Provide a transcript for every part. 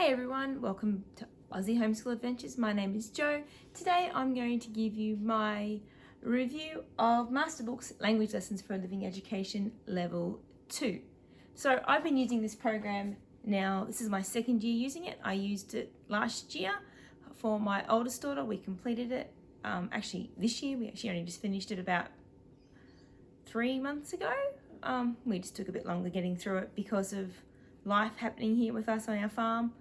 Hey everyone, welcome to Aussie Homeschool Adventures. My name is Jo. Today I'm going to give you my review of Masterbooks Language Lessons for Living Education Level 2. So I've been using this program now, this is my second year using it. I used it last year for my oldest daughter. We completed it actually this year. We actually only just finished it about 3 months ago. We just took a bit longer getting through it because of life happening here with us on our farm.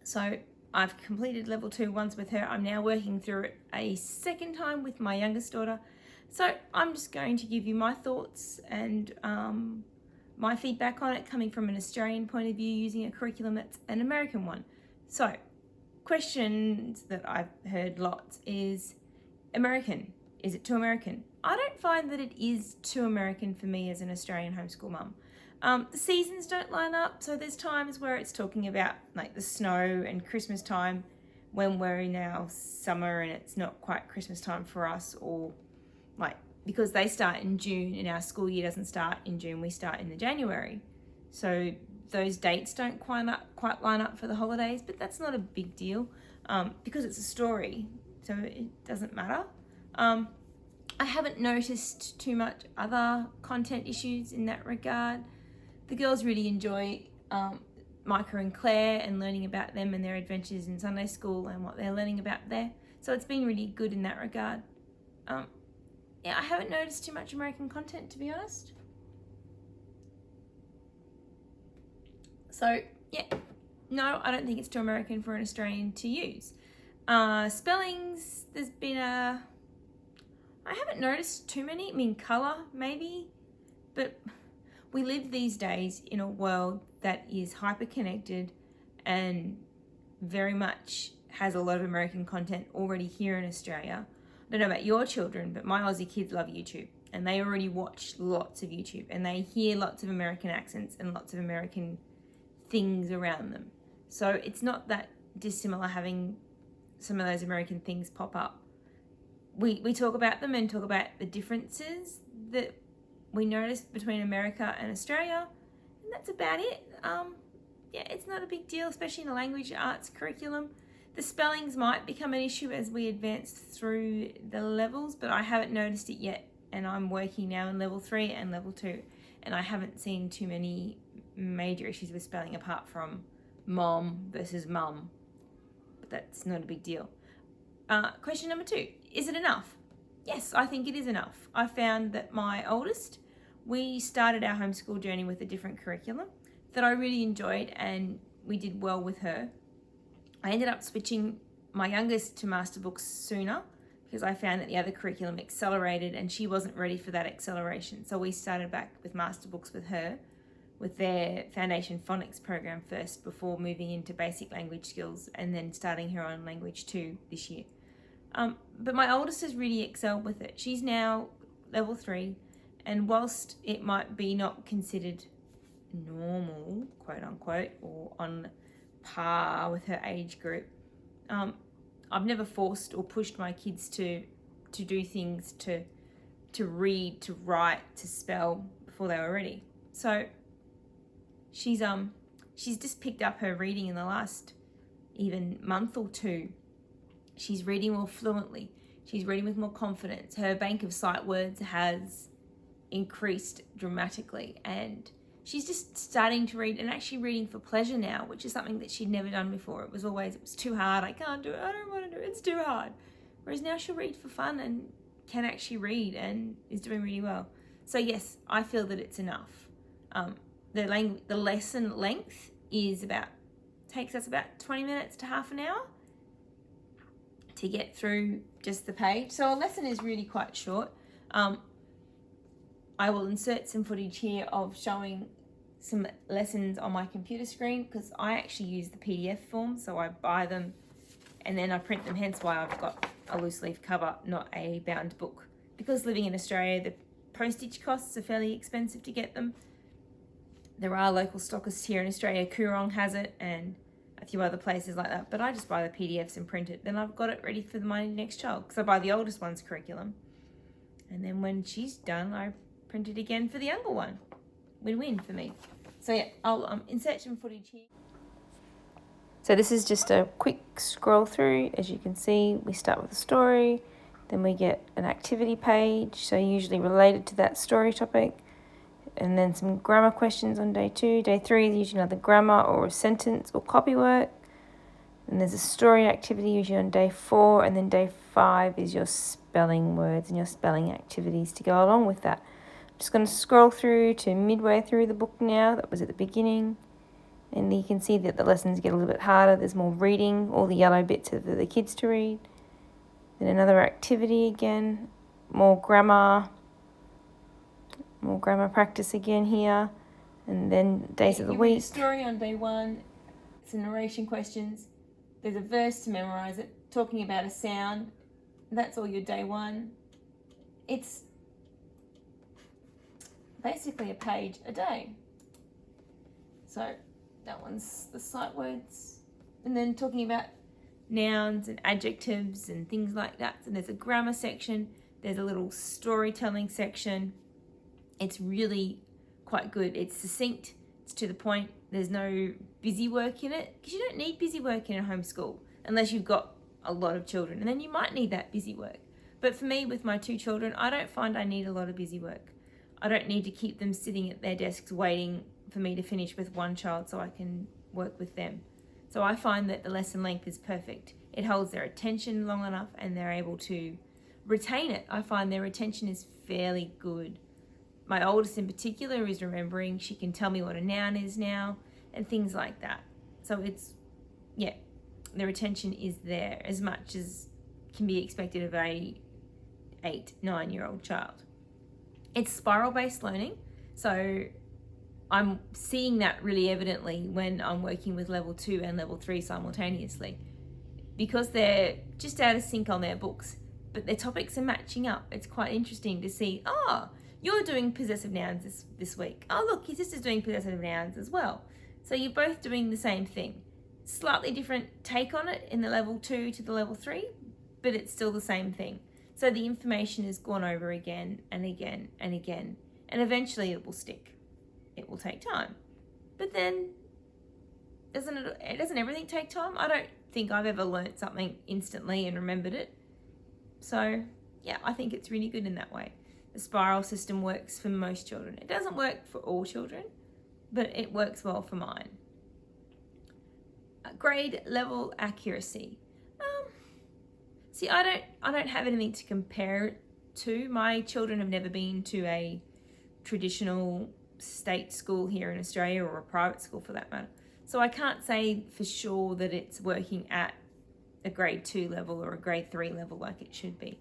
So I've completed level 2 once with her. I'm now working through it a second time with my youngest daughter. So I'm just going to give you my thoughts and my feedback on it, coming from an Australian point of view, using a curriculum that's an American one. So questions that I've heard lots is American. Is it too American? I don't find that it is too American for me as an Australian homeschool mum. The seasons don't line up, so there's times where it's talking about like the snow and Christmas time when we're in our summer and it's not quite Christmas time for us, or like because they start in June and our school year doesn't start in June, we start in the January. So those dates don't quite line up for the holidays, but that's not a big deal because it's a story, so it doesn't matter. I haven't noticed too much other content issues in that regard. The girls really enjoy Micah and Claire and learning about them and their adventures in Sunday school and what they're learning about there. So it's been really good in that regard. Yeah, I haven't noticed too much American content, to be honest. So yeah, no, I don't think it's too American for an Australian to use. Spellings, there's been I haven't noticed too many. I mean, colour maybe, but we live these days in a world that is hyper-connected and very much has a lot of American content already here in Australia. I don't know about your children, but my Aussie kids love YouTube, and they already watch lots of YouTube, and they hear lots of American accents and lots of American things around them. So it's not that dissimilar having some of those American things pop up. We talk about them and talk about the differences that we noticed between America and Australia, and that's about it. Yeah, it's not a big deal, especially in a language arts curriculum. The spellings might become an issue as we advance through the levels, but I haven't noticed it yet, and I'm working now in level 3 and level 2, and I haven't seen too many major issues with spelling apart from mom versus mum, but that's not a big deal. Question number 2, is it enough? Yes, I think it is enough. I found that my oldest, we started our homeschool journey with a different curriculum that I really enjoyed, and we did well with her. I ended up switching my youngest to Masterbooks sooner because I found that the other curriculum accelerated and she wasn't ready for that acceleration. So we started back with Masterbooks with her, with their Foundation Phonics program first before moving into basic language skills and then starting her on language 2 this year. But my oldest has really excelled with it. She's now level 3, and whilst it might be not considered normal, quote unquote, or on par with her age group, I've never forced or pushed my kids to do things, to read, to write, to spell before they were ready. So she's just picked up her reading in the last even month or 2. She's reading more fluently. She's reading with more confidence. Her bank of sight words has increased dramatically, and she's just starting to read and actually reading for pleasure now, which is something that she'd never done before. It was too hard. I can't do it. I don't want to do it. It's too hard. Whereas now she'll read for fun and can actually read and is doing really well. So yes, I feel that it's enough. The lesson length takes us about 20 minutes to half an hour to get through just the page. So a lesson is really quite short. I will insert some footage here of showing some lessons on my computer screen because I actually use the PDF form, so I buy them and then I print them, hence why I've got a loose leaf cover, not a bound book. Because living in Australia, the postage costs are fairly expensive to get them. There are local stockists here in Australia. Coorong has it and a few other places like that, but I just buy the PDFs and print it. Then I've got it ready for my next child because I buy the oldest one's curriculum, and then when she's done, I print it again for the younger one. Win-win for me. So yeah, I'll insert some footage here. So this is just a quick scroll through. As you can see, we start with a story, then we get an activity page, so usually related to that story topic, and then some grammar questions on day 2. Day 3 is usually another grammar or a sentence or copy work. And there's a story activity usually on day 4, and then day 5 is your spelling words and your spelling activities to go along with that. I'm just going to scroll through to midway through the book now. That was at the beginning. And you can see that the lessons get a little bit harder. There's more reading. All the yellow bits are for the kids to read. Then another activity again. More grammar practice again here. And then days of the week. Story on day 1. Some narration questions. There's a verse to memorize it. Talking about a sound. That's all your day 1. It's basically a page a day. So that one's the sight words. And then talking about nouns and adjectives and things like that. So there's a grammar section. There's a little storytelling section. It's really quite good. It's succinct. It's to the point. There's no busy work in it, because you don't need busy work in a homeschool unless you've got a lot of children. And then you might need that busy work. But for me, with my 2 children, I don't find I need a lot of busy work. I don't need to keep them sitting at their desks waiting for me to finish with one child so I can work with them. So I find that the lesson length is perfect. It holds their attention long enough and they're able to retain it. I find their retention is fairly good. My oldest in particular is remembering. She can tell me what a noun is now and things like that. So it's, yeah, the retention is there as much as can be expected of a 8-9-year-old child. It's spiral-based learning, so I'm seeing that really evidently when I'm working with level 2 and level 3 simultaneously, because they're just out of sync on their books, but their topics are matching up. It's quite interesting to see, you're doing possessive nouns this week. Oh, look, your sister's doing possessive nouns as well. So you're both doing the same thing. Slightly different take on it in the level 2 to the level 3, but it's still the same thing. So the information is gone over again and again and again, and eventually it will stick. It will take time. But then, doesn't everything take time? I don't think I've ever learnt something instantly and remembered it. So, yeah, I think it's really good in that way. The spiral system works for most children. It doesn't work for all children, but it works well for mine. Grade level accuracy. See, I don't have anything to compare it to. My children have never been to a traditional state school here in Australia, or a private school for that matter. So I can't say for sure that it's working at a grade 2 level or a grade 3 level like it should be.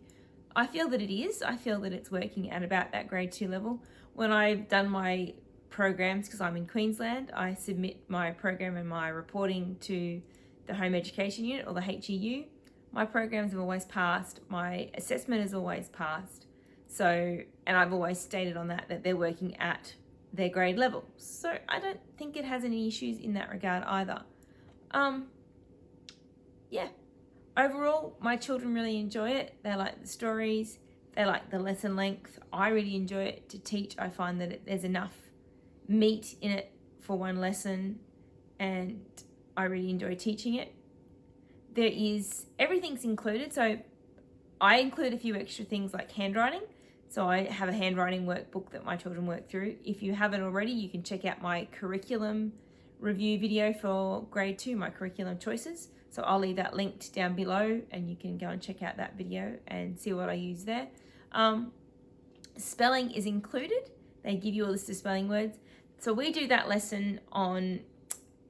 I feel that it is. I feel that it's working at about that grade 2 level. When I've done my programs, because I'm in Queensland, I submit my program and my reporting to the Home Education Unit, or the HEU. My programs have always passed. My assessment has always passed. So, and I've always stated on that they're working at their grade level. So I don't think it has any issues in that regard either. Yeah. Overall, my children really enjoy it. They like the stories. They like the lesson length. I really enjoy it to teach. I find that there's enough meat in it for one lesson, and I really enjoy teaching it. Everything's included. So I include a few extra things like handwriting. So I have a handwriting workbook that my children work through. If you haven't already, you can check out my curriculum review video for grade 2, my curriculum choices. So I'll leave that linked down below and you can go and check out that video and see what I use there. Spelling is included. They give you a list of spelling words. So we do that lesson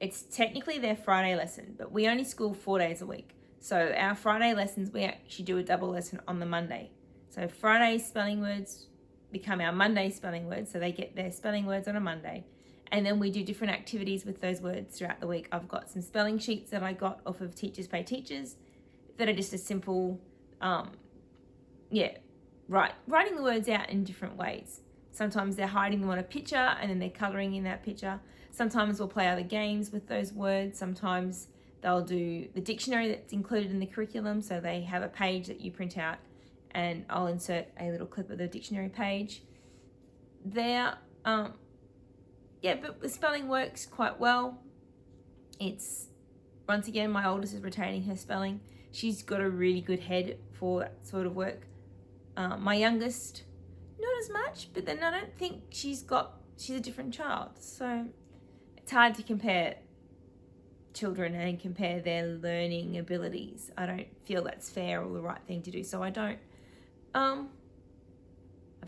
it's technically their Friday lesson, but we only school 4 days a week. So our Friday lessons, we actually do a double lesson on the Monday. So Friday's spelling words become our Monday spelling words. So they get their spelling words on a Monday. And then we do different activities with those words throughout the week. I've got some spelling sheets that I got off of Teachers Pay Teachers that are just a simple, writing the words out in different ways. Sometimes they're hiding them on a picture and then they're colouring in that picture. Sometimes we'll play other games with those words. Sometimes they'll do the dictionary that's included in the curriculum. So they have a page that you print out and I'll insert a little clip of the dictionary page there. But the spelling works quite well. It's once again, my oldest is retaining her spelling. She's got a really good head for that sort of work. My youngest, not as much, but then I don't think she's a different child. So it's hard to compare children and compare their learning abilities. I don't feel that's fair or the right thing to do, so I don't. I've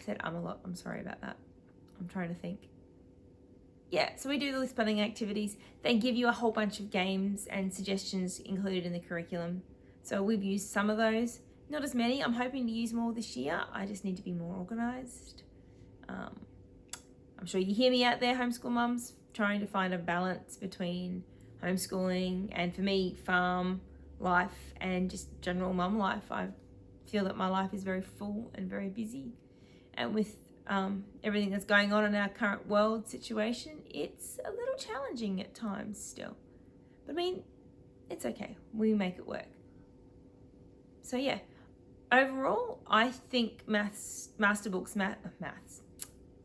said a lot. I'm sorry about that. I'm trying to think. Yeah, so we do the spelling activities. They give you a whole bunch of games and suggestions included in the curriculum. So we've used some of those. Not as many. I'm hoping to use more this year. I just need to be more organised. I'm sure you hear me out there, homeschool mums, trying to find a balance between homeschooling and, for me, farm life and just general mum life. I feel that my life is very full and very busy. And with everything that's going on in our current world situation, it's a little challenging at times still. But I mean, it's okay. We make it work. So yeah, overall, I think maths,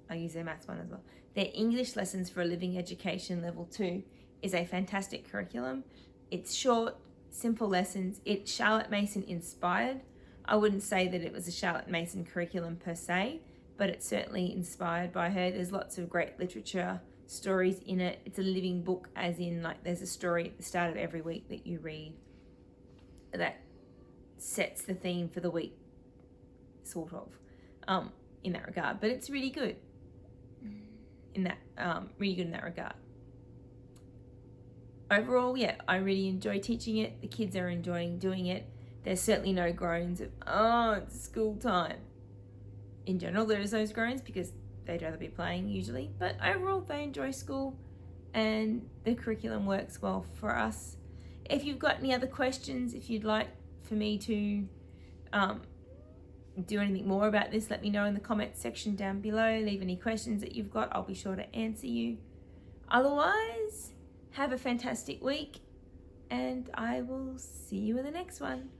I use their maths one as well. Their English Lessons for a Living Education Level 2 is a fantastic curriculum. It's short, simple lessons. It's Charlotte Mason inspired. I wouldn't say that it was a Charlotte Mason curriculum per se, but it's certainly inspired by her. There's lots of great literature, stories in it. It's a living book, as in like there's a story at the start of every week that you read that sets the theme for the week, sort of, in that regard. But it's really good in that, in that regard. Overall, yeah, I really enjoy teaching it. The kids are enjoying doing it. There's certainly no groans of, oh, it's school time. In general, there is those groans because they'd rather be playing usually. But overall, they enjoy school and the curriculum works well for us. If you've got any other questions, if you'd like for me to do anything more about this, let me know in the comments section down below. Leave any questions that you've got. I'll be sure to answer you. Otherwise, have a fantastic week and I will see you in the next one.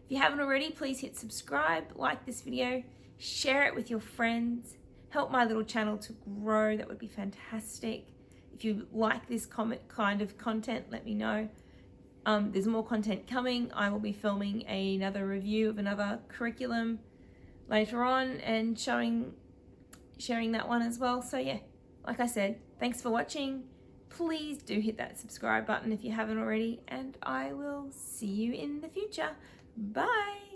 If you haven't already, please hit subscribe, like this video, share it with your friends, help my little channel to grow. That would be fantastic. If you like this kind of content, let me know. There's more content coming. I will be filming another review of another curriculum later on and sharing that one as well. So yeah, like I said, thanks for watching. Please do hit that subscribe button if you haven't already, and I will see you in the future. Bye.